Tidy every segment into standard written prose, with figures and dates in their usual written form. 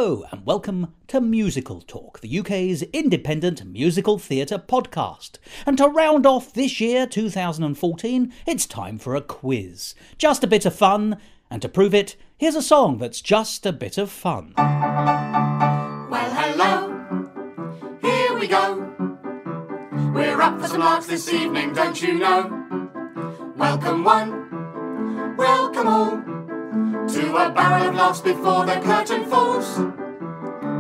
Hello and welcome to Musical Talk, the UK's independent musical theatre podcast. And to round off this year, 2014, it's time for a quiz. Just a bit of fun, and to prove it, here's a song that's just a bit of fun. Well, hello, here we go. We're up for some larks this evening, don't you know? Welcome one, welcome all, to a barrel of laughs before the curtain falls.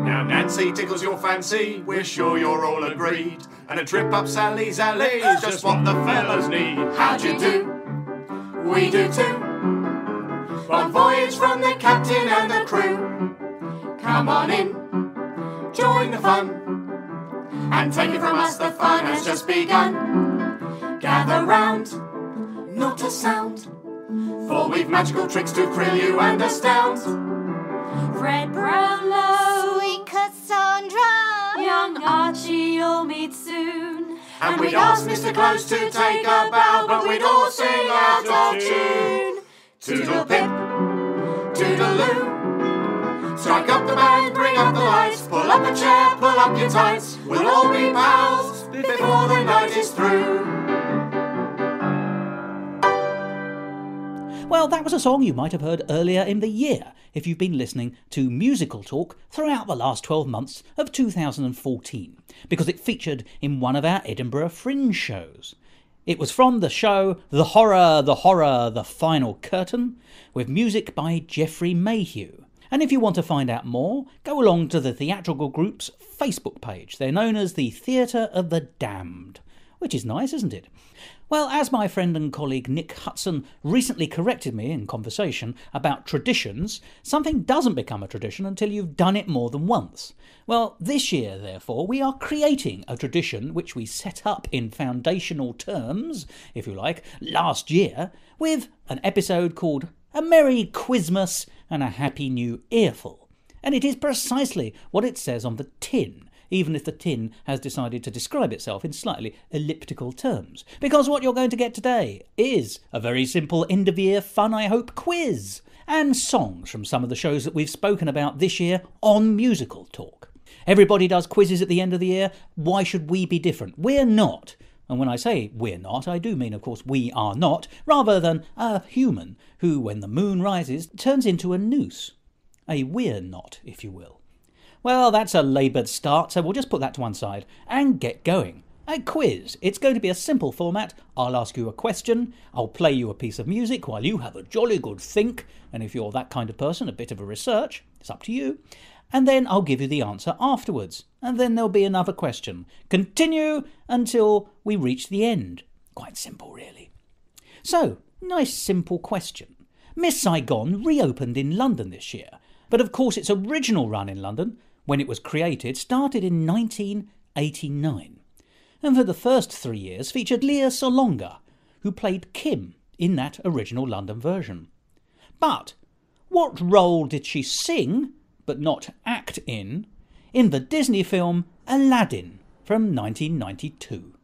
Now Nancy tickles your fancy, we're sure you're all agreed. And a trip up Sally's alley is just what the fellas need. How'd you do? We do too. One voyage from the captain and the crew. Come on in, join the fun, and take it from us, the fun has just begun. Gather round, not a sound, for we've magical tricks to thrill you and astound. Fred Brownlow, sweet Cassandra, young Archie you'll meet soon. And we'd ask Mr. Close to take a bow, but we'd all sing out of tune. Toodle pip, toodaloo, strike up the band, bring up the lights, pull up a chair, pull up your tights. We'll all be pals before the night is through. Well, that was a song you might have heard earlier in the year if you've been listening to Musical Talk throughout the last 12 months of 2014, because it featured in one of our Edinburgh Fringe shows. It was from the show The Horror, The Final Curtain, with music by Geoffrey Mayhew. And if you want to find out more, go along to the theatrical group's Facebook page. They're known as the Theatre of the Damned, which is nice, isn't it? Well, as my friend and colleague Nick Hudson recently corrected me in conversation about traditions, something doesn't become a tradition until you've done it more than once. Well, this year, therefore, we are creating a tradition which we set up in foundational terms, if you like, last year, with an episode called A Merry Quizmas and a Happy New Earful. And it is precisely what it says on the tin, even if the tin has decided to describe itself in slightly elliptical terms. Because what you're going to get today is a very simple end-of-year fun, I hope, quiz, and songs from some of the shows that we've spoken about this year on Musical Talk. Everybody does quizzes at the end of the year. Why should we be different? We're not. And when I say we're not, I do mean, of course, we are not, rather than a human who, when the moon rises, turns into a noose. A we're not, if you will. Well, that's a laboured start, so we'll just put that to one side and get going. A quiz. It's going to be a simple format. I'll ask you a question, I'll play you a piece of music while you have a jolly good think, and if you're that kind of person, a bit of a research, it's up to you. And then I'll give you the answer afterwards, and then there'll be another question. Continue until we reach the end. Quite simple, really. So, nice simple question. Miss Saigon reopened in London this year, but of course its original run in London, when it was created, started in 1989, and for the first 3 years featured Leah Salonga, who played Kim in that original London version. But what role did she sing, but not act in the Disney film Aladdin from 1992?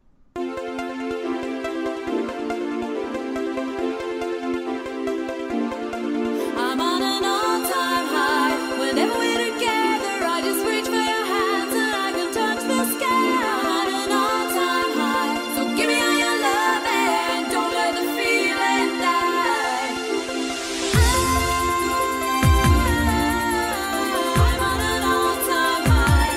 I'm on an all-time high. Whenever we're together, I just reach for your hands and I can touch the sky. I'm on an all-time high. So give me all your love and don't let the feeling die. I'm on an all-time high.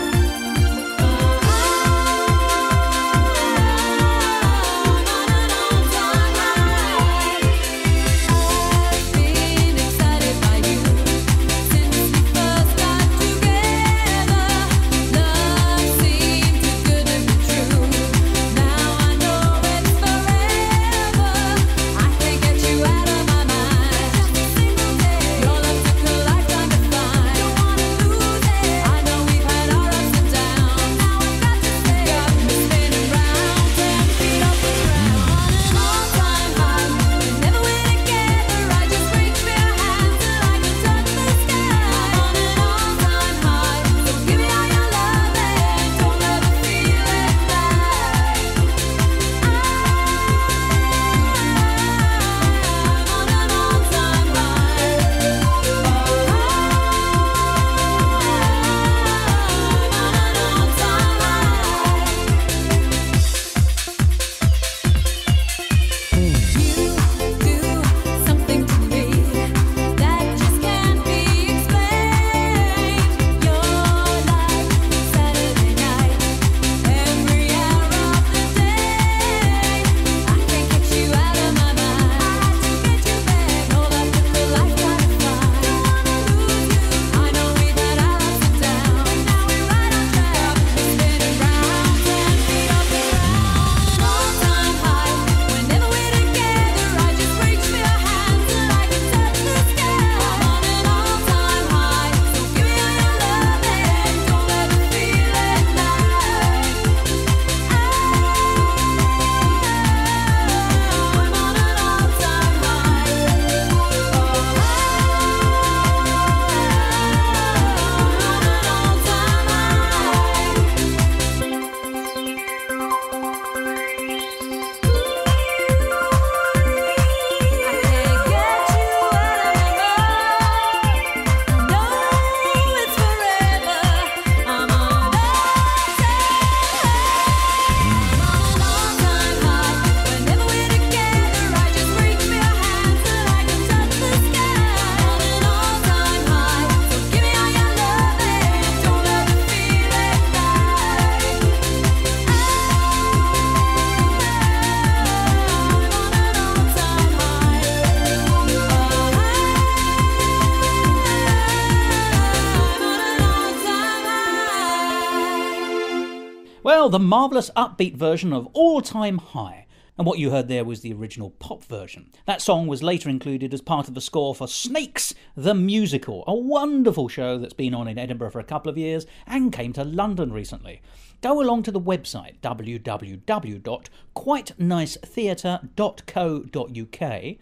Well, the marvellous upbeat version of All Time High. And what you heard there was the original pop version. That song was later included as part of the score for Snakes the Musical, a wonderful show that's been on in Edinburgh for a couple of years and came to London recently. Go along to the website www.quitenicetheatre.co.uk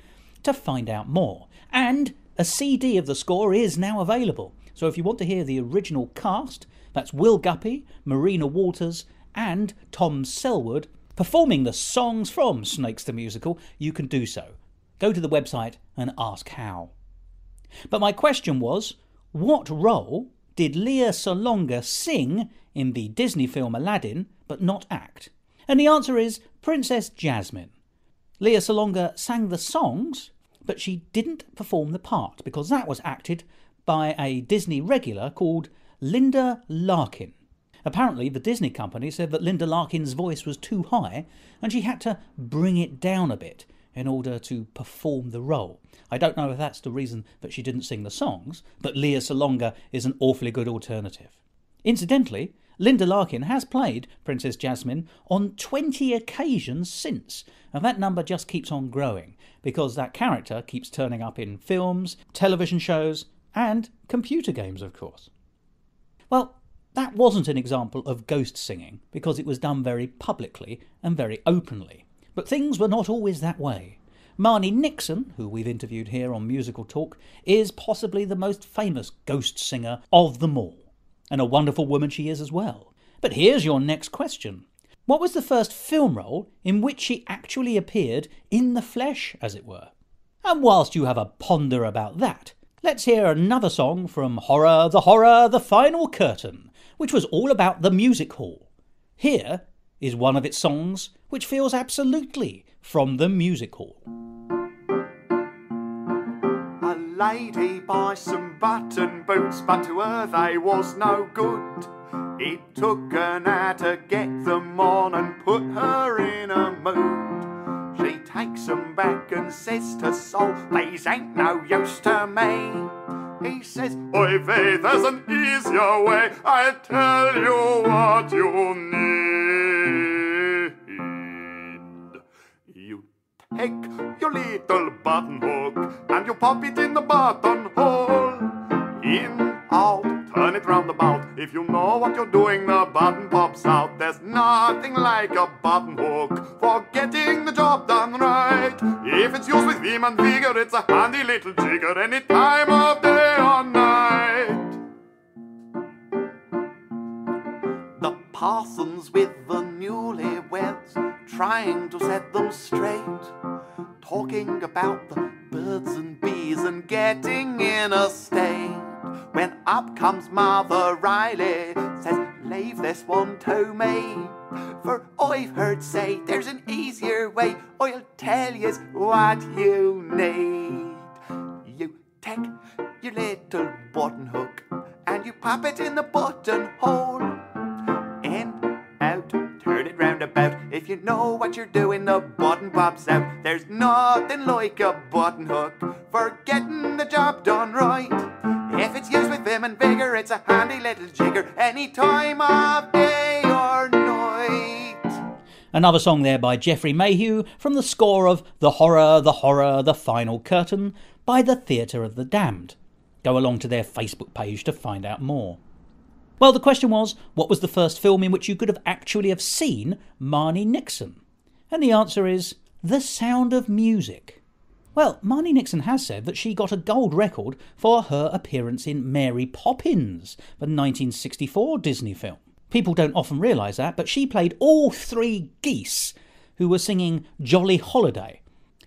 to find out more. And a CD of the score is now available. So if you want to hear the original cast, that's Will Guppy, Marina Waters and Tom Selwood, performing the songs from Snakes the Musical, you can do so. Go to the website and ask how. But my question was, what role did Lea Salonga sing in the Disney film Aladdin, but not act? And the answer is Princess Jasmine. Lea Salonga sang the songs, but she didn't perform the part, because that was acted by a Disney regular called Linda Larkin. Apparently, the Disney company said that Linda Larkin's voice was too high and she had to bring it down a bit in order to perform the role. I don't know if that's the reason that she didn't sing the songs, but Lea Salonga is an awfully good alternative. Incidentally, Linda Larkin has played Princess Jasmine on 20 occasions since, and that number just keeps on growing because that character keeps turning up in films, television shows and computer games, of course. Well, that wasn't an example of ghost singing because it was done very publicly and very openly. But things were not always that way. Marnie Nixon, who we've interviewed here on Musical Talk, is possibly the most famous ghost singer of them all. And a wonderful woman she is as well. But here's your next question. What was the first film role in which she actually appeared in the flesh, as it were? And whilst you have a ponder about that, let's hear another song from Horror, the Final Curtain, which was all about the music hall. Here is one of its songs which feels absolutely from the music hall. A lady buys some button boots, but to her they was no good. It took an hour to get them on and put her in a mood. She takes them back and says to Sol, these ain't no use to me. He says, oi vey, there's an easier way, I'll tell you what you need. You take your little button hook and you pop it in the buttonhole. In, out, turn it round about. If you know what you're doing, the button pops out. There's nothing like a button hook for getting the job done right. If it's used with vim and vigor, it's a handy little jigger any time of day or night. The parsons with the newlyweds trying to set them straight, talking about the birds and bees and getting in a state. When up comes Mother Riley, says, leave this one to me. For I've heard say there's an easier way, I'll tell yous what you need. You take your little button hook and you pop it in the buttonhole. In, out, turn it round about. If you know what you're doing, the button pops out. There's nothing like a button hook for getting the job done right. If it's used with vim and vigor, it's a handy little jigger any time of day or night. Another song there by Geoffrey Mayhew from the score of The Horror, the Final Curtain by the Theatre of the Damned. Go along to their Facebook page to find out more. Well, the question was, what was the first film in which you could have actually have seen Marnie Nixon? And the answer is The Sound of Music. Well, Marnie Nixon has said that she got a gold record for her appearance in Mary Poppins, the 1964 Disney film. People don't often realise that, but she played all three geese who were singing Jolly Holiday.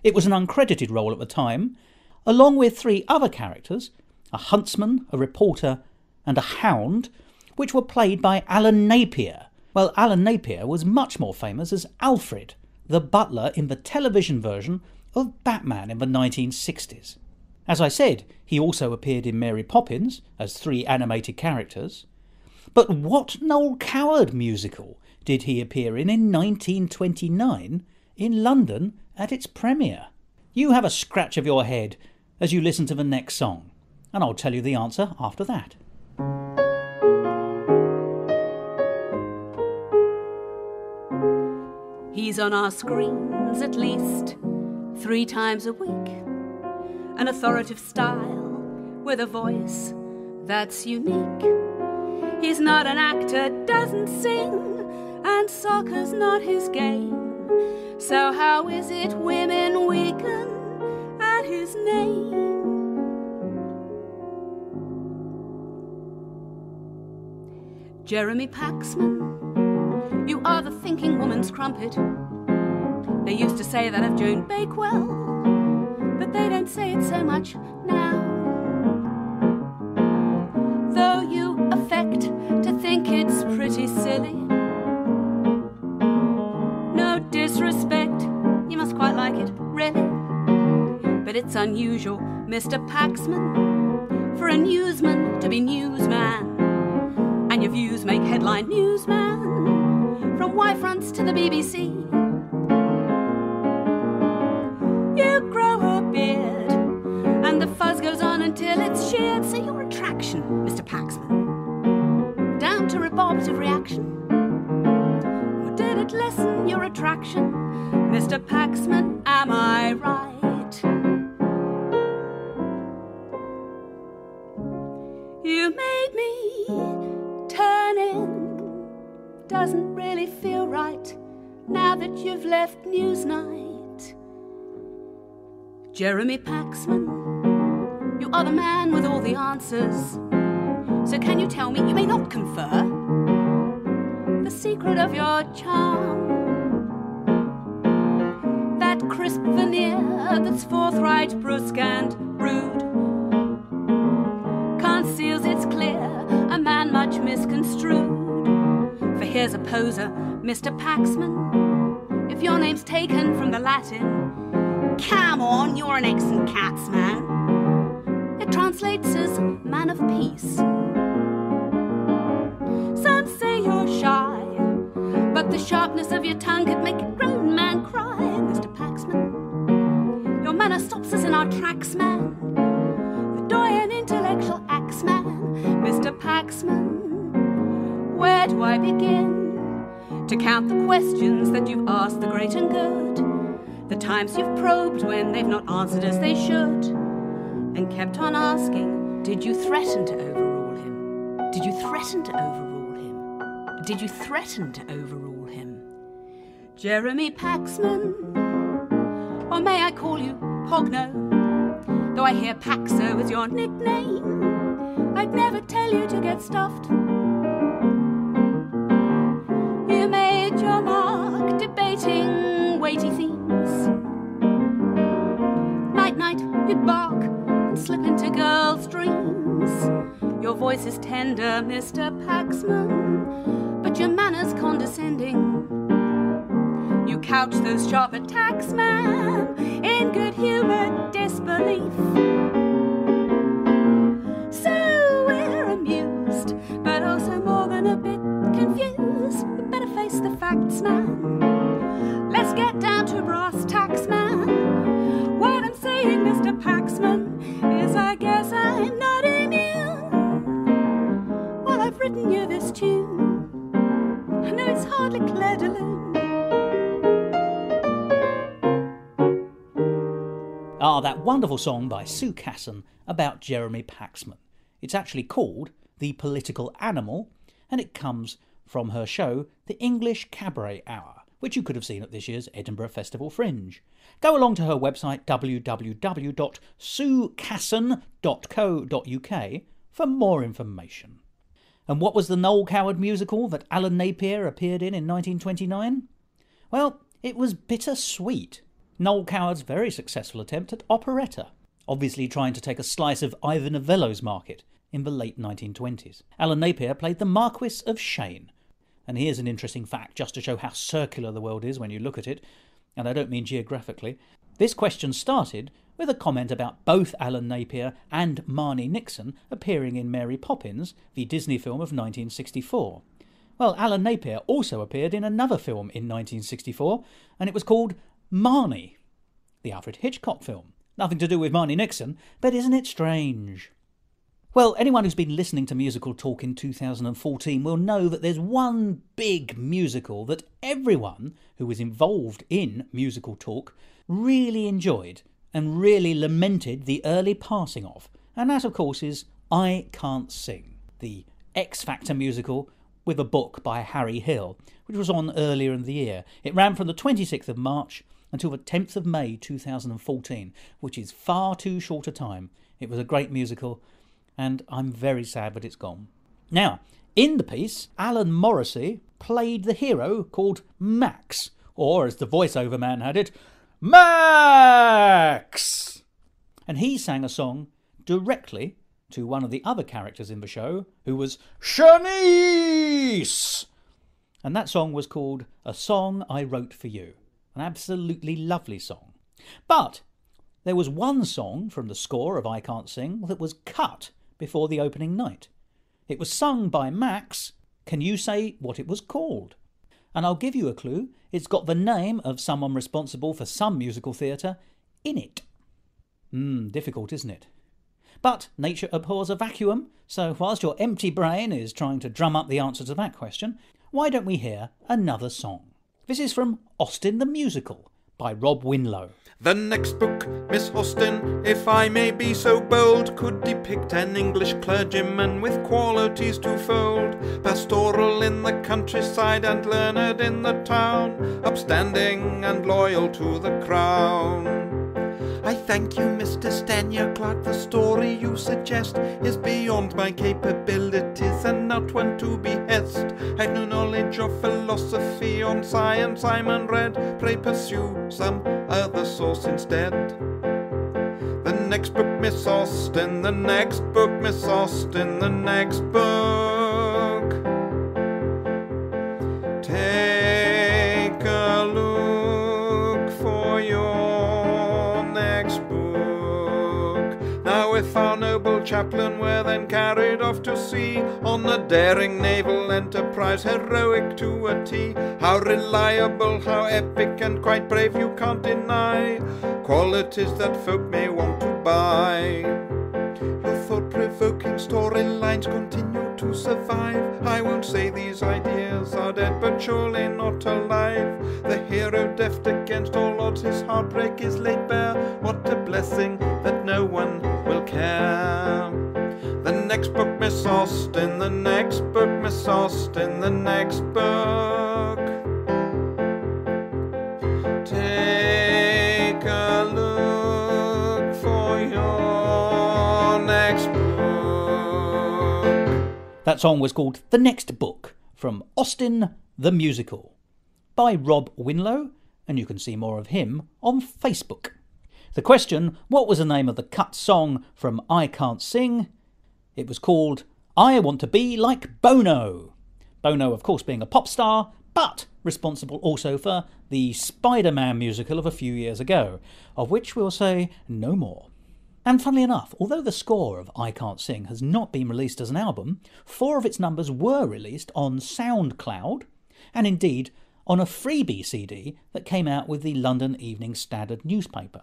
It was an uncredited role at the time, along with three other characters, a huntsman, a reporter and a hound, which were played by Alan Napier. Well, Alan Napier was much more famous as Alfred, the butler in the television version of Batman in the 1960s. As I said, he also appeared in Mary Poppins as three animated characters. But what Noel Coward musical did he appear in 1929 in London at its premiere? You have a scratch of your head as you listen to the next song, and I'll tell you the answer after that. He's on our screens at least 3 times a week. An authoritative style with a voice that's unique. He's not an actor, doesn't sing, and soccer's not his game. So how is it women weaken at his name? Jeremy Paxman, you are the thinking woman's crumpet. They used to say that of Joan Bakewell, but they don't say it so much now. Though you affect to think it's pretty silly. No disrespect, you must quite like it, really. But it's unusual, Mr. Paxman, for a newsman to be newsman. And your views make headline newsman, from Y-fronts to the BBC. You grow a beard, and the fuzz goes on until it's sheared. So your attraction, Mr. Paxman, down to rebarbative reaction. Or did it lessen your attraction, Mr. Paxman, am I right? You made me turn in, doesn't really feel right now that you've left Newsnight. Jeremy Paxman, you are the man with all the answers. So can you tell me, you may not confer, the secret of your charm? That crisp veneer that's forthright, brusque and rude conceals its clear, a man much misconstrued. For here's a poser, Mr. Paxman, if your name's taken from the Latin, come on, you're an excellent cats man. It translates as man of peace. Some say you're shy, but the sharpness of your tongue could make a grown man cry, Mr. Paxman. Your manner stops us in our tracks, man. The doyen intellectual axeman, Mr. Paxman. Where do I begin to count the questions that you've asked the great and good? The times you've probed when they've not answered as they should, and kept on asking, did you threaten to overrule him? Did you threaten to overrule him? Did you threaten to overrule him? Jeremy Paxman, or may I call you Pogno? Though I hear Paxo is your nickname, I'd never tell you to get stuffed. You made your mark debating weighty themes. Night-night, you'd bark and slip into girls' dreams. Your voice is tender, Mr. Paxman, but your manner's condescending. You couch those sharp attacks, man, in good-humoured disbelief. So we're amused, but also more than a bit confused. We better face the facts, man. Let's get down to brass tacks, man. What I'm saying, Mr. Paxman, is I guess I'm not immune. Well, I've written you this tune. I know it's hardly Claire de Lune. Ah, that wonderful song by Sue Casson about Jeremy Paxman. It's actually called The Political Animal, and it comes from her show, The English Cabaret Hour, which you could have seen at this year's Edinburgh Festival Fringe. Go along to her website www.suecasson.co.uk for more information. And what was the Noel Coward musical that Alan Napier appeared in 1929? Well, it was Bittersweet, Noel Coward's very successful attempt at operetta, obviously trying to take a slice of Ivor Novello's market in the late 1920s. Alan Napier played the Marquis of Cheyne. And here's an interesting fact, just to show how circular the world is when you look at it, and I don't mean geographically. This question started with a comment about both Alan Napier and Marnie Nixon appearing in Mary Poppins, the Disney film of 1964. Well, Alan Napier also appeared in another film in 1964, and it was called Marnie, the Alfred Hitchcock film. Nothing to do with Marnie Nixon, but isn't it strange? Well, anyone who's been listening to Musical Talk in 2014 will know that there's one big musical that everyone who was involved in Musical Talk really enjoyed and really lamented the early passing of. And that, of course, is I Can't Sing, the X Factor musical with a book by Harry Hill, which was on earlier in the year. It ran from the 26th of March until the 10th of May 2014, which is far too short a time. It was a great musical, and I'm very sad that it's gone. Now, in the piece, Alan Morrissey played the hero called Max, or as the voiceover man had it, Max! And he sang a song directly to one of the other characters in the show, who was Shanice! And that song was called A Song I Wrote For You. An absolutely lovely song. But there was one song from the score of I Can't Sing that was cut before the opening night. It was sung by Max. Can you say what it was called? And I'll give you a clue. It's got the name of someone responsible for some musical theatre in it. Difficult, isn't it? But nature abhors a vacuum, so whilst your empty brain is trying to drum up the answer to that question, why don't we hear another song? This is from Austin the Musical by Rob Winlow. The next book, Miss Austen, if I may be so bold, could depict an English clergyman with qualities twofold. Pastoral in the countryside and learned in the town, upstanding and loyal to the crown. I thank you, Mr. Stanier Clark. The story you suggest is beyond my capabilities and not one to behest. I've no knowledge of philosophy, on science I'm unread. Pray pursue some other source instead. The next book, Miss Austen, the next book, Miss Austen, the next book. Take a look for your next book. Now if our noble chaplain were then carried off to sea on a daring naval enterprise, heroic to a T, how reliable, how epic and quite brave you can't deny, qualities that folk may want to buy. Your thought-provoking storylines continue to survive. I won't say these ideas are dead, but surely not alive. The hero deft against all odds, his heartbreak is laid bare. What a blessing that no one will care. The next book, Miss Austen, the next book, Miss Austen, the next book. Take a look for your next book. That song was called The Next Book from Austin the Musical by Rob Winlow, and you can see more of him on Facebook. The question, what was the name of the cut song from I Can't Sing? It was called I Want to Be Like Bono. Bono, of course, being a pop star, but responsible also for the Spider-Man musical of a few years ago, of which we'll say no more. And funnily enough, although the score of I Can't Sing has not been released as an album, 4 of its numbers were released on SoundCloud, and indeed on a freebie CD that came out with the London Evening Standard newspaper.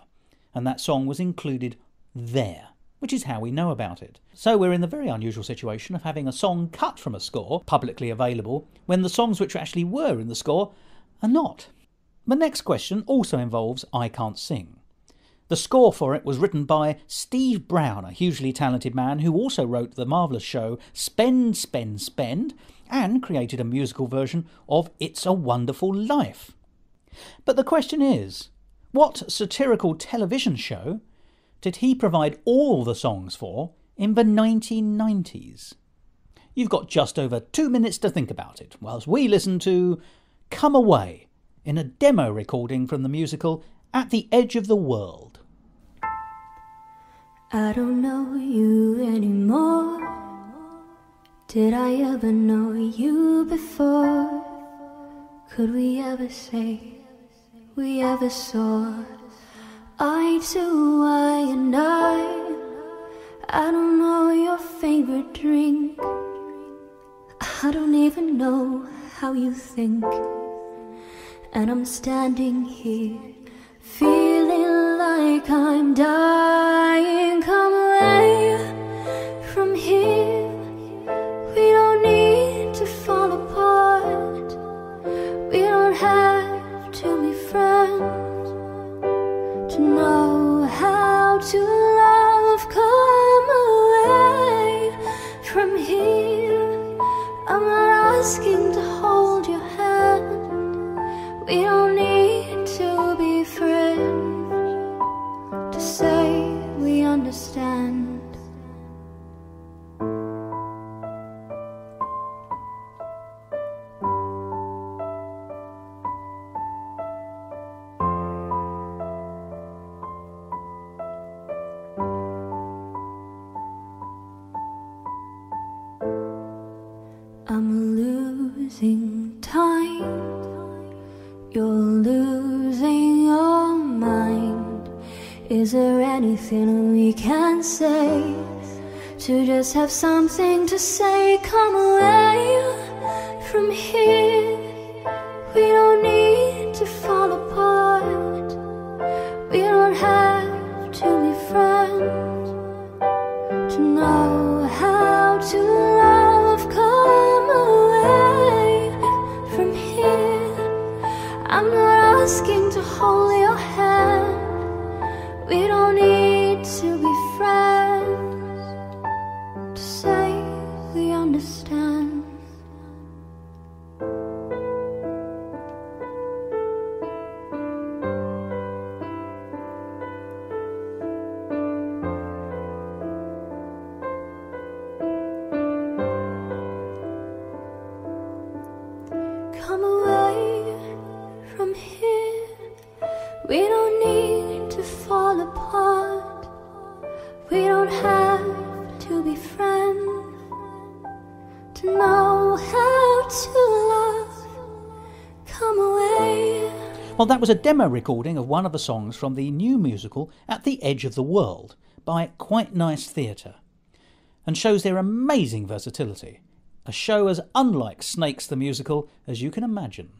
And that song was included there, which is how we know about it. So we're in the very unusual situation of having a song cut from a score publicly available when the songs which actually were in the score are not. The next question also involves I Can't Sing. The score for it was written by Steve Brown, a hugely talented man who also wrote the marvellous show Spend, Spend, Spend, and created a musical version of It's a Wonderful Life. But the question is, what satirical television show did he provide all the songs for in the 1990s? You've got just over 2 minutes to think about it, whilst we listen to Come Away in a demo recording from the musical At the Edge of the World. I don't know you anymore. Did I ever know you before? Could we ever say we ever saw eye to eye? And I don't know your favorite drink. I don't even know how you think. And I'm standing here feeling like I'm dying. Come away from here. here. I'm not asking to hold your hand. We don't need to be friends to say we understand. I'm losing time. You're losing your mind. Is there anything we can say to just have something to say? Come away from here. We don't need to fall apart. We don't have to be friends to know how to love. Come away from here. I'm not asking to hold your hand. We don't need to be friends to say we understand. Come away from here. We don't need to fall apart. We don't have to be friends to know how to love. Come away. Well, that was a demo recording of one of the songs from the new musical At the Edge of the World by Quite Nice Theatre, and shows their amazing versatility. A show as unlike Snakes the Musical as you can imagine.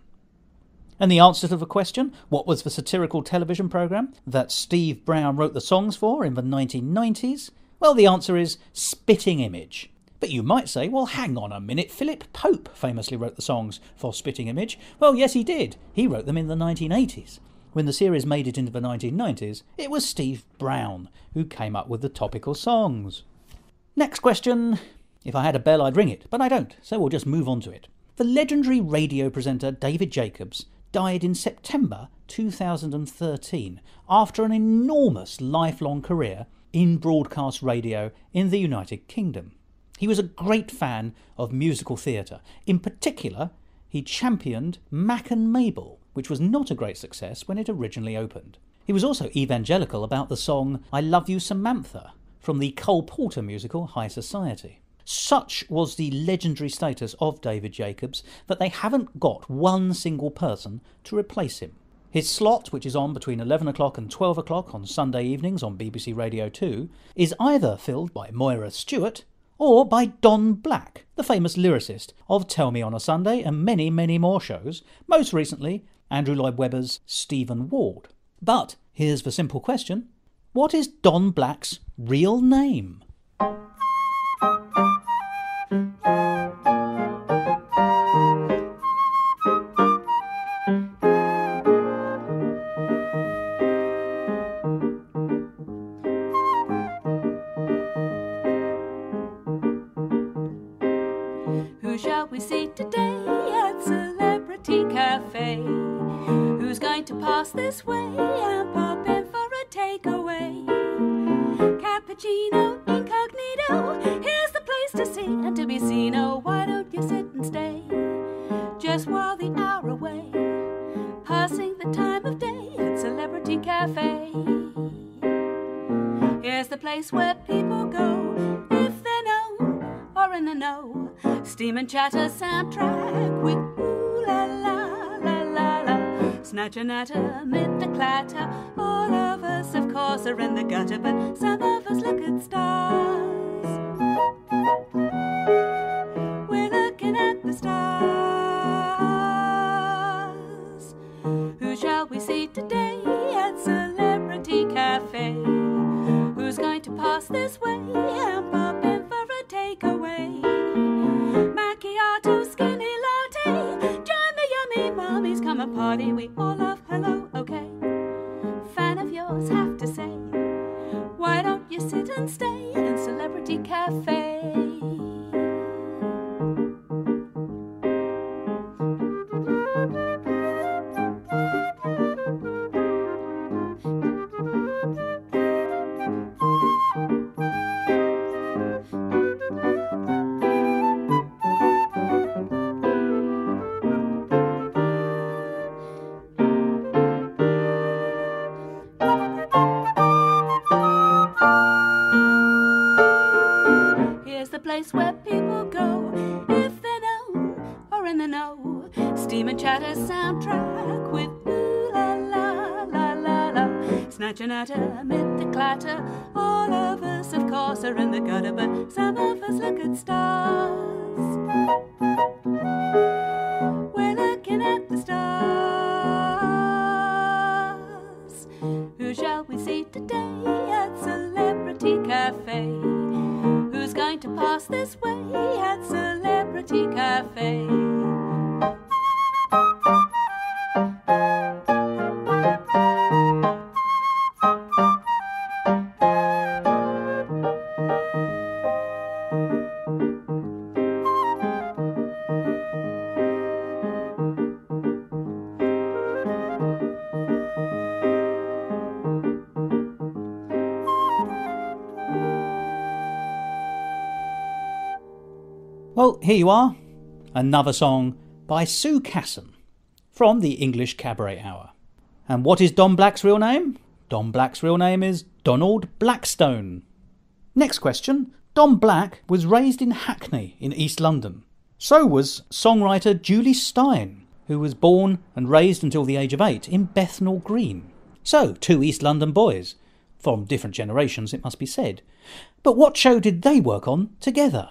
And the answer to the question, what was the satirical television programme that Steve Brown wrote the songs for in the 1990s? Well, the answer is Spitting Image. But you might say, well, hang on a minute, Philip Pope famously wrote the songs for Spitting Image. Well, yes, he did. He wrote them in the 1980s. When the series made it into the 1990s, it was Steve Brown who came up with the topical songs. Next question. If I had a bell, I'd ring it, but I don't, so we'll just move on to it. The legendary radio presenter David Jacobs died in September 2013 after an enormous lifelong career in broadcast radio in the United Kingdom. He was a great fan of musical theatre. In particular, he championed Mac and Mabel, which was not a great success when it originally opened. He was also evangelical about the song I Love You Samantha from the Cole Porter musical High Society. Such was the legendary status of David Jacobs that they haven't got one single person to replace him. His slot, which is on between 11 o'clock and 12 o'clock on Sunday evenings on BBC Radio 2, is either filled by Moira Stewart or by Don Black, the famous lyricist of Tell Me on a Sunday and many, many more shows, most recently Andrew Lloyd Webber's Stephen Ward. But here's the simple question. What is Don Black's real name? Who shall we see today at Celebrity Cafe? Who's going to pass this way and pop in for a takeaway? Cappuccino incognito, here's the place to see and to be seen. Oh, why don't you sit and stay just while the hour away, passing the time of day at Celebrity Cafe. Here's the place where people go if they're known or in the know. Steam and chatter soundtrack with ooh la la la la la. Snatch a natter amid the clatter. All of us, of course, are in the gutter, but some of us look at stars. We're looking at the stars. Who shall we see today at Celebrity Cafe? Who's going to pass this way and pop in for a takeaway? Macchiato, skinny latte, join the yummy mummies, come a party. We all love hello, okay. Fan of yours, have to say, why don't you sit and stay and place where people go if they're known or in the know. Steam and Chatter soundtrack with ooh la la la la la. Snatching at amid the clatter. All of us, of course, are in the gutter, but some of us look at stars. We're looking at the stars. Who shall we see today at Celebrity Cafe? Who's going to pass this way at Celebrity Cafe? Well, here you are, another song by Sue Casson from the English Cabaret Hour. And what is Don Black's real name? Don Black's real name is Donald Blackstone. Next question. Don Black was raised in Hackney in East London. So was songwriter Julie Stein, who was born and raised until the age of 8 in Bethnal Green. So, 2 East London boys, from different generations it must be said. But what show did they work on together?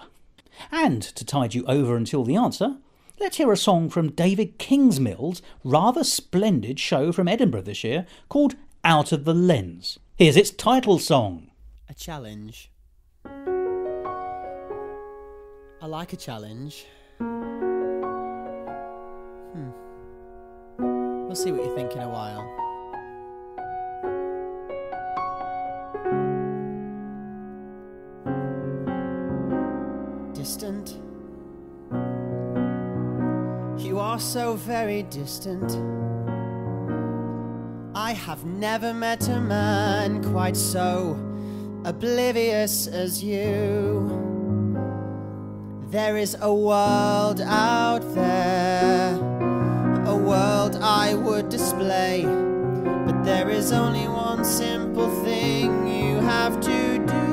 And to tide you over until the answer, let's hear a song from David Kingsmill's rather splendid show from Edinburgh this year called Out of the Lens. Here's its title song. A challenge. I like a challenge. We'll see what you think in a while. Distant. You are so very distant. I have never met a man quite so oblivious as you. There is a world out there, a world I would display, but there is only one simple thing you have to do.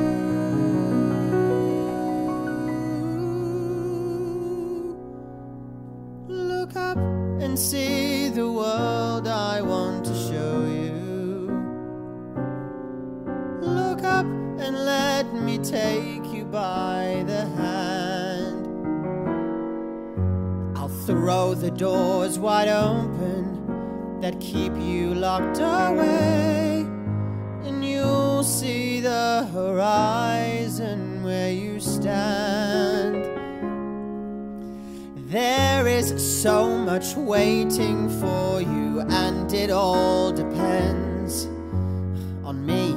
Look up and see the world I want to show you. Look up and let me take you by the hand. I'll throw the doors wide open that keep you locked away, and you'll see the horizon where you stand. There is so much waiting for you, and it all depends on me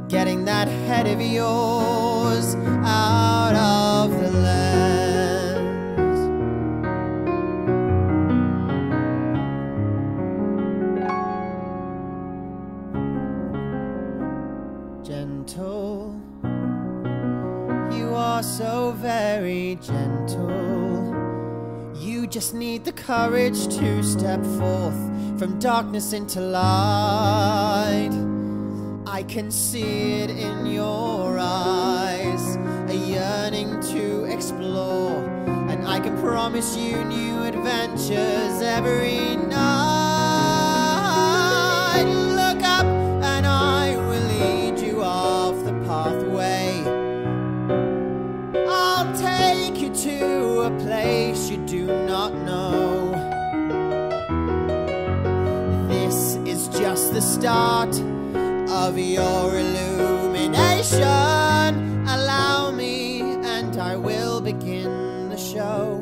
getting that head of yours out of the lens. Gentle, you are so very gentle. You just need the courage to step forth from darkness into light. I can see it in your eyes, a yearning to explore, and I can promise you new adventures every night. Look up and I will lead you off the pathway. I'll take you to a place you do not know. This is just the start of your illumination. Allow me and I will begin the show.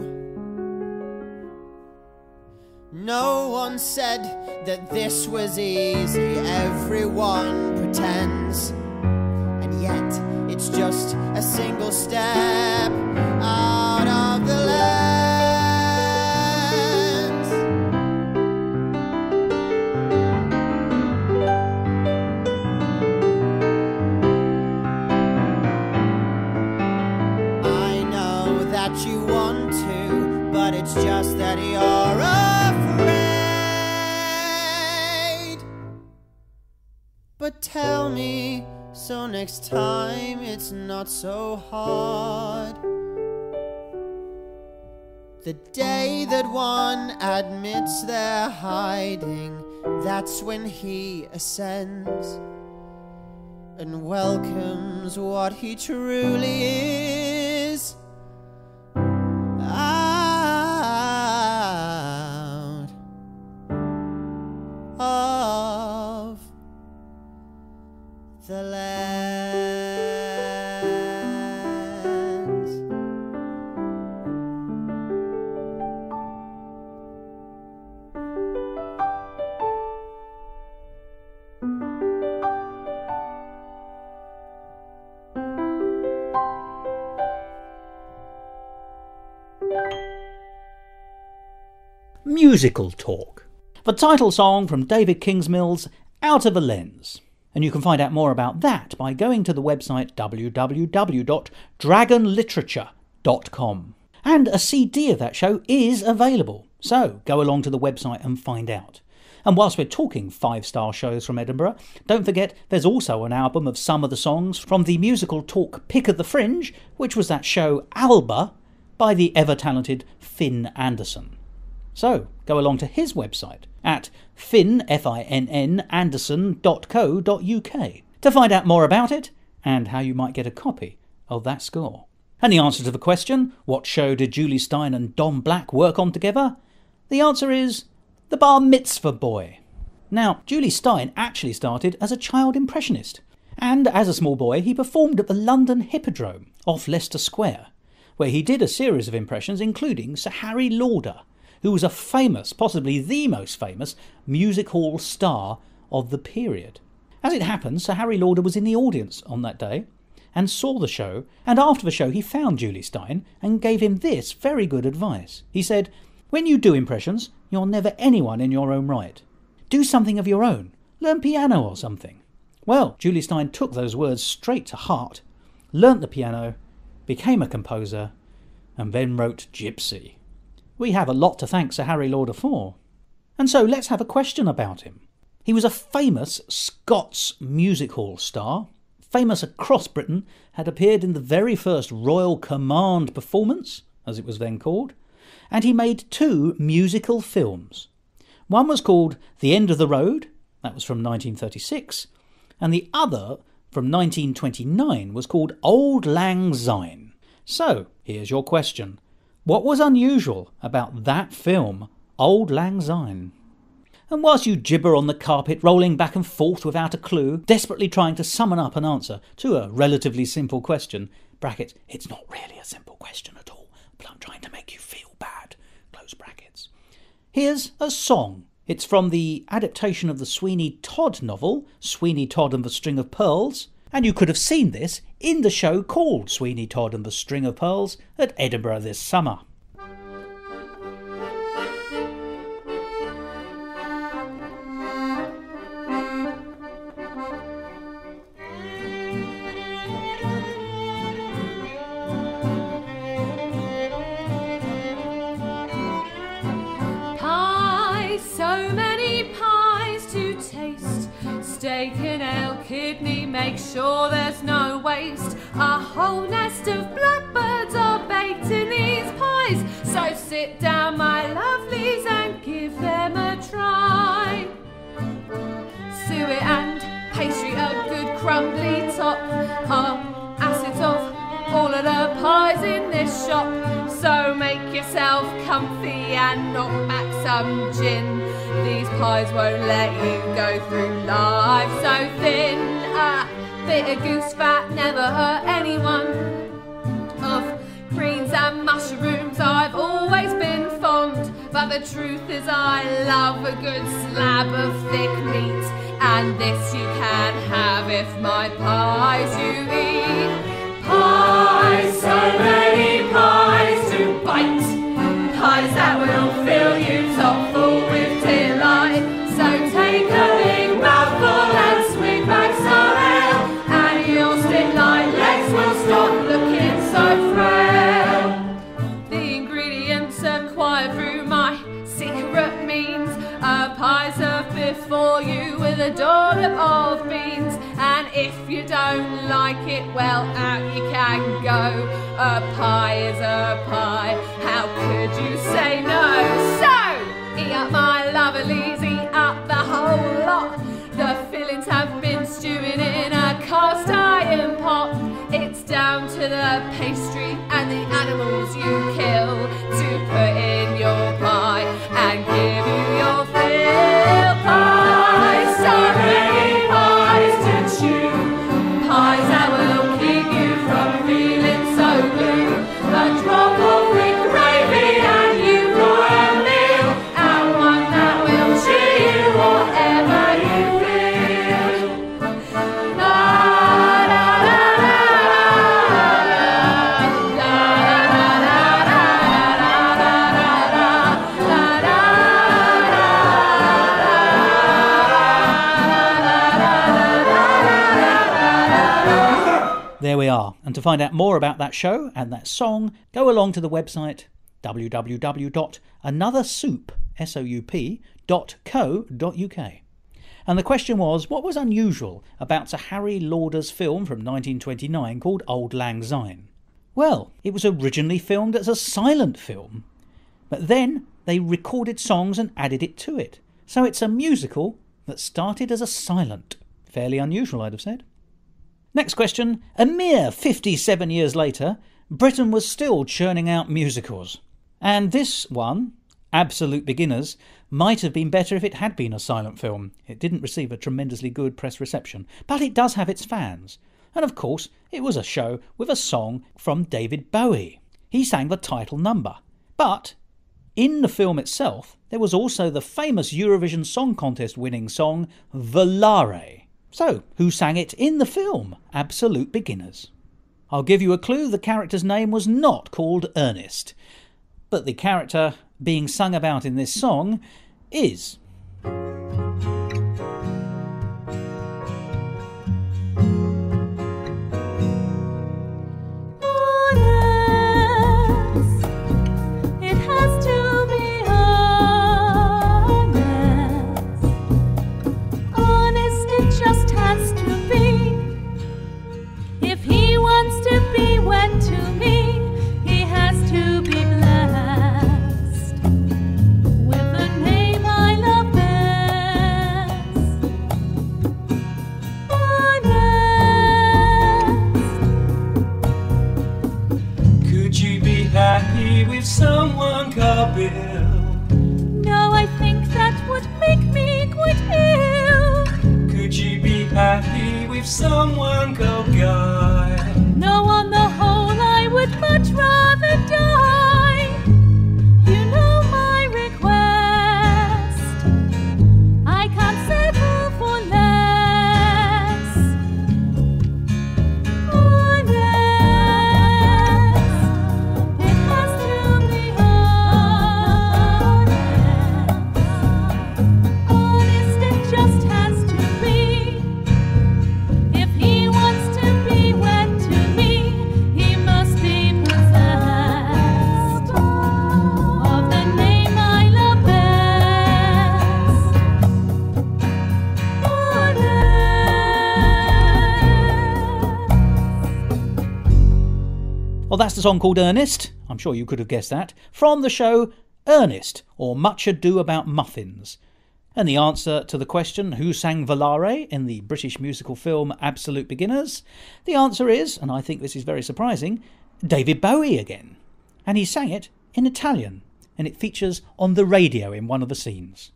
No one said that this was easy. Everyone pretends, and yet it's just a single step out of the lens. You want to, but it's just that you're afraid. But tell me, so next time it's not so hard. The day that one admits they're hiding, that's when he ascends and welcomes what he truly is. Out of the lands. Musical Talk, the title song from David Kingsmill's Out of a Lens. And you can find out more about that by going to the website www.dragonliterature.com. And a CD of that show is available, so go along to the website and find out. And whilst we're talking 5-star shows from Edinburgh, don't forget there's also an album of some of the songs from the Musical Talk Pick of the Fringe, which was that show Alba by the ever-talented Finn Anderson. So go along to his website at Anderson.co.uk to find out more about it and how you might get a copy of that score. And the answer to the question, what show did Julie Stein and Don Black work on together? The answer is The Bar Mitzvah Boy. Now, Julie Stein actually started as a child impressionist, and as a small boy he performed at the London Hippodrome off Leicester Square, where he did a series of impressions including Sir Harry Lauder, who was a famous, possibly the most famous, music hall star of the period. As it happens, Sir Harry Lauder was in the audience on that day and saw the show, and after the show he found Julie Stein and gave him this very good advice. He said, "When you do impressions, you're never anyone in your own right. Do something of your own. Learn piano or something." Well, Julie Stein took those words straight to heart, learnt the piano, became a composer, and then wrote Gypsy. We have a lot to thank Sir Harry Lauder for. And so let's have a question about him. He was a famous Scots music hall star, famous across Britain, had appeared in the very first Royal Command performance, as it was then called, and he made 2 musical films. One was called The End of the Road, that was from 1936, and the other, from 1929, was called Auld Lang Syne. So, here's your question. What was unusual about that film, Auld Lang Syne? And whilst you gibber on the carpet, rolling back and forth without a clue, desperately trying to summon up an answer to a relatively simple question, brackets, it's not really a simple question at all, but I'm trying to make you feel bad, close brackets. Here's a song. It's from the adaptation of the Sweeney Todd novel, Sweeney Todd and the String of Pearls, and you could have seen this in the show called Sweeney Todd and the String of Pearls at Edinburgh this summer. Pies, so many pies to taste. Steak and ale, kidney, make sure there's no waste. A whole nest of blackbirds are baked in these pies. So sit down, my lovelies, and give them a try. Suet and pastry, a good crumbly top. Acids of all of the pies in this shop. So make yourself comfy and knock back some gin. These pies won't let you go through life so thin. A bit of goose fat never hurt anyone. Of greens and mushrooms I've always been fond, but the truth is I love a good slab of thick meat, and this you can have if my pies you eat. Pies, so many pies to bite. Pies that will fill you top full with delight. So take a big mouthful and swig back some ale, and your stick-like legs will stop looking so frail. The ingredients acquired through my secret means. Pies are before you with a dollop of beans, and if you don't like it, well, out you can go. A pie is a pie, how could you down to the pastry and the animals you kill to put in your pie and give you your fill. Pies, so many pies to chew, pies that will keep you from feeling so blue. A drop of thick gravy and you've got a meal, and one that will cheer you whatever you feel. La la la la la la la There we are. And to find out more about that show and that song, go along to the website www.anothersoup.co.uk. And the question was, what was unusual about Sir Harry Lauder's film from 1929 called Auld Lang Syne? Well, it was originally filmed as a silent film, but then they recorded songs and added it to it. So it's a musical that started as a silent. Fairly unusual, I'd have said. Next question. A mere 57 years later, Britain was still churning out musicals. And this one, Absolute Beginners, might have been better if it had been a silent film. It didn't receive a tremendously good press reception, but it does have its fans. And of course, it was a show with a song from David Bowie. He sang the title number. But in the film itself, there was also the famous Eurovision Song Contest winning song, Volare. So, who sang it in the film, Absolute Beginners? I'll give you a clue, the character's name was not called Ernest. But the character being sung about in this song is... With someone called Bill. No, I think that would make me quite ill. Could you be happy with someone called Guy? No, on the whole, I would much rather die. You know my request. I can't settle for less. Well, that's the song called Ernest. I'm sure you could have guessed that. From the show Ernest, or Much Ado About Muffins. And the answer to the question, who sang Volare in the British musical film Absolute Beginners? The answer is, and I think this is very surprising, David Bowie again. And he sang it in Italian, and it features on the radio in one of the scenes.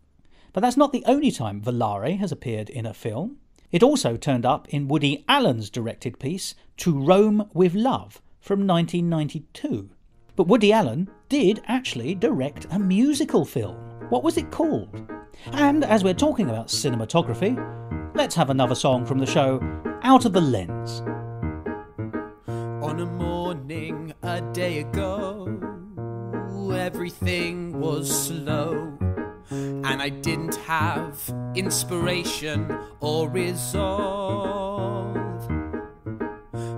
But that's not the only time Volare has appeared in a film. It also turned up in Woody Allen's directed piece To Rome with Love from 1992. But Woody Allen did actually direct a musical film. What was it called? And as we're talking about cinematography, let's have another song from the show, Out of the Lens. On a morning a day ago, everything was slow, and I didn't have inspiration or resolve.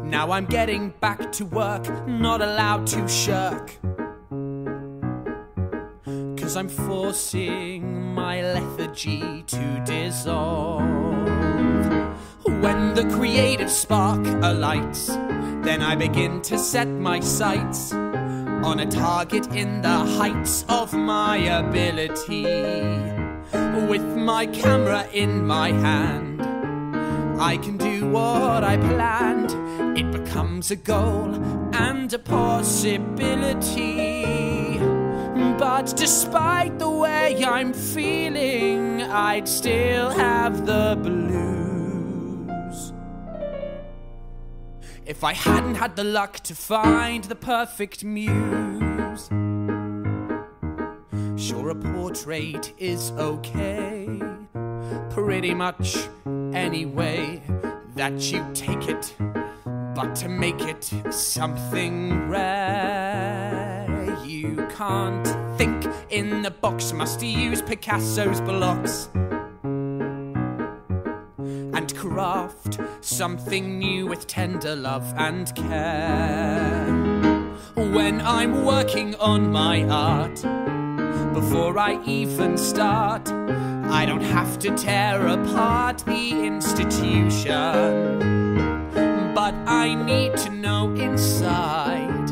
Now I'm getting back to work, not allowed to shirk, 'cause I'm forcing my lethargy to dissolve. When the creative spark alights, then I begin to set my sights on a target in the heights of my ability. With my camera in my hand, I can do what I planned. It becomes becomes a goal and a possibility. But despite the way I'm feeling, I'd still have the blues if I hadn't had the luck to find the perfect muse. Sure, a portrait is okay, pretty much any way that you take it, but to make it something rare, you can't think in the box, must use Picasso's blocks and craft something new with tender love and care. When I'm working on my art, before I even start, I don't have to tear apart the institution, but I need to know inside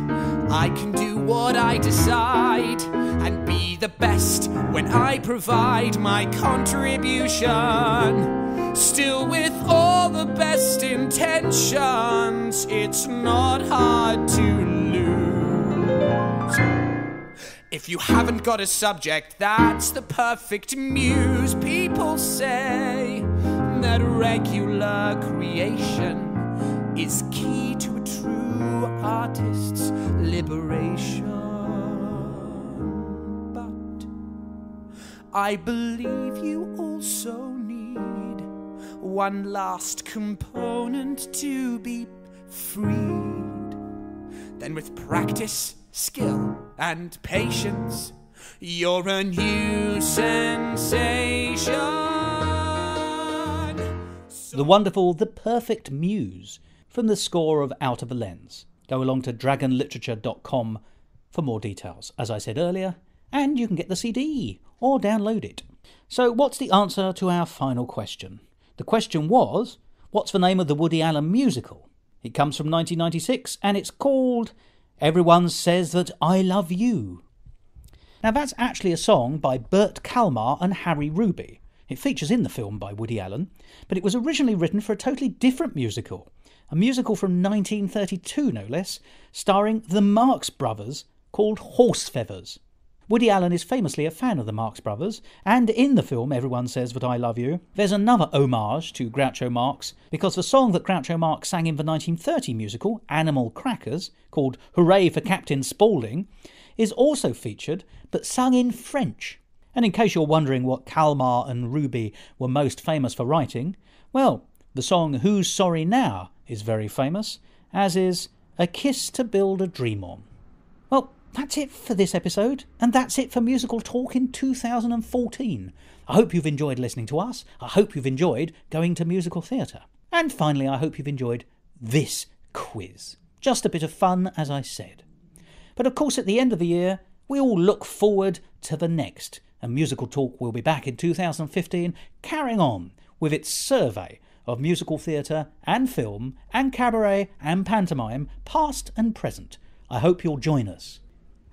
I can do what I decide and be the best when I provide my contribution. Still, with all the best intentions, it's not hard to lose. If you haven't got a subject that's the perfect muse, people say that regular creation is key to a true artist's liberation. But I believe you also need one last component to be freed. Then with practice, skill and patience, you're a new sensation. The wonderful The Perfect Muse from the score of Out of a Lens. Go along to dragonliterature.com for more details, as I said earlier, and you can get the CD or download it. So what's the answer to our final question? The question was, what's the name of the Woody Allen musical? It comes from 1996 and it's called Everyone Says That I Love You. Now that's actually a song by Bert Kalmar and Harry Ruby. It features in the film by Woody Allen, but it was originally written for a totally different musical. A musical from 1932, no less, starring the Marx Brothers called Horse Feathers. Woody Allen is famously a fan of the Marx Brothers, and in the film Everyone Says That I Love You, there's another homage to Groucho Marx, because the song that Groucho Marx sang in the 1930 musical, Animal Crackers, called Hooray for Captain Spaulding, is also featured, but sung in French. And in case you're wondering what Kalmar and Ruby were most famous for writing, well, the song Who's Sorry Now is very famous, as is A Kiss to Build a Dream On. Well, that's it for this episode, and that's it for Musical Talk in 2014. I hope you've enjoyed listening to us. I hope you've enjoyed going to musical theatre. And finally, I hope you've enjoyed this quiz. Just a bit of fun, as I said. But of course, at the end of the year, we all look forward to the next. And Musical Talk will be back in 2015, carrying on with its survey of musical theatre and film and cabaret and pantomime, past and present. I hope you'll join us.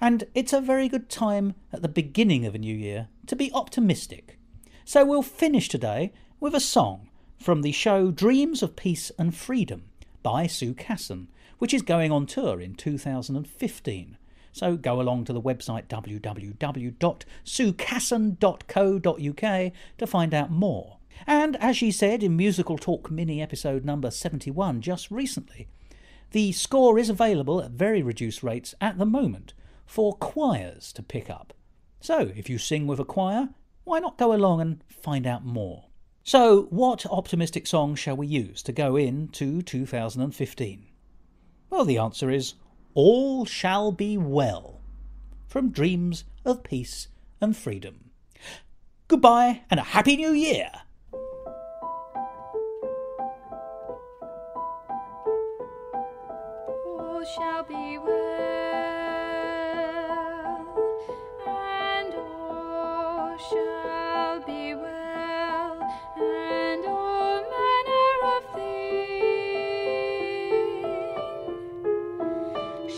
And it's a very good time at the beginning of a new year to be optimistic. So we'll finish today with a song from the show Dreams of Peace and Freedom by Sue Casson, which is going on tour in 2015. So go along to the website www.suecasson.co.uk to find out more. And as she said in Musical Talk mini episode number 71 just recently, the score is available at very reduced rates at the moment for choirs to pick up. So if you sing with a choir, why not go along and find out more? So what optimistic song shall we use to go into 2015? Well, the answer is All Shall Be Well from Dreams of Peace and Freedom. Goodbye and a Happy New Year! All shall be well, and all shall be well, and all manner of things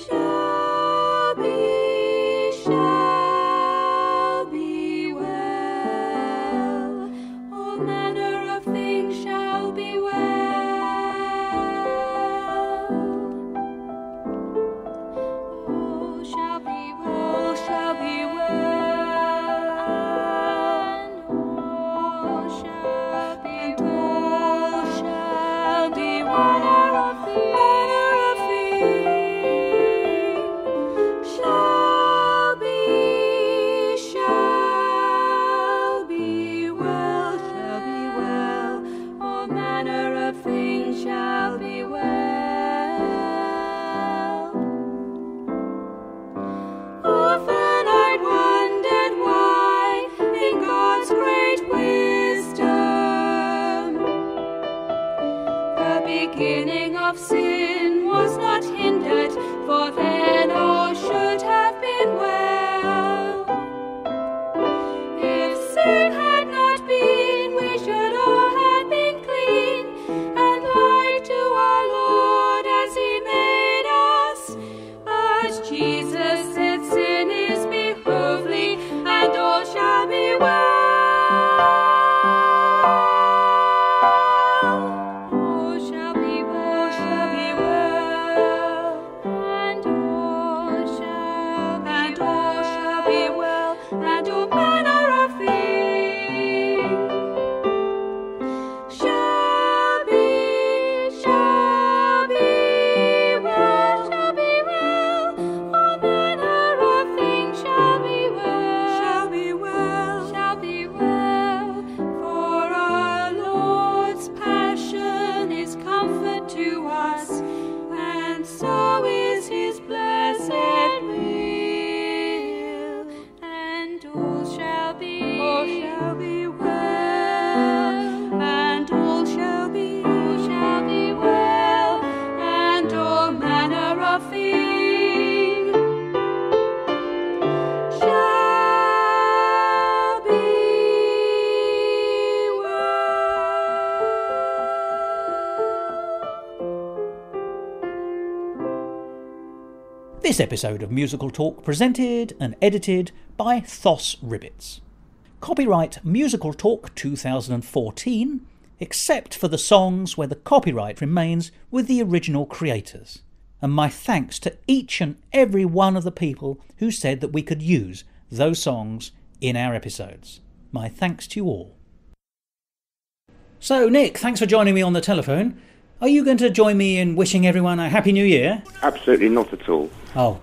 shall be well, all manner of things shall be well. of sin was not hindered, for then all should have been well. If sin had not been, we should all have been clean, and like to our Lord as He made us. But Jesus said sin is behovely, and all shall be well. This episode of Musical Talk presented and edited by Thos Ribbits. Copyright Musical Talk 2014, except for the songs where the copyright remains with the original creators. And my thanks to each and every one of the people who said that we could use those songs in our episodes. My thanks to you all. So, Nick, thanks for joining me on the telephone. Are you going to join me in wishing everyone a Happy New Year? Absolutely not at all. Oh,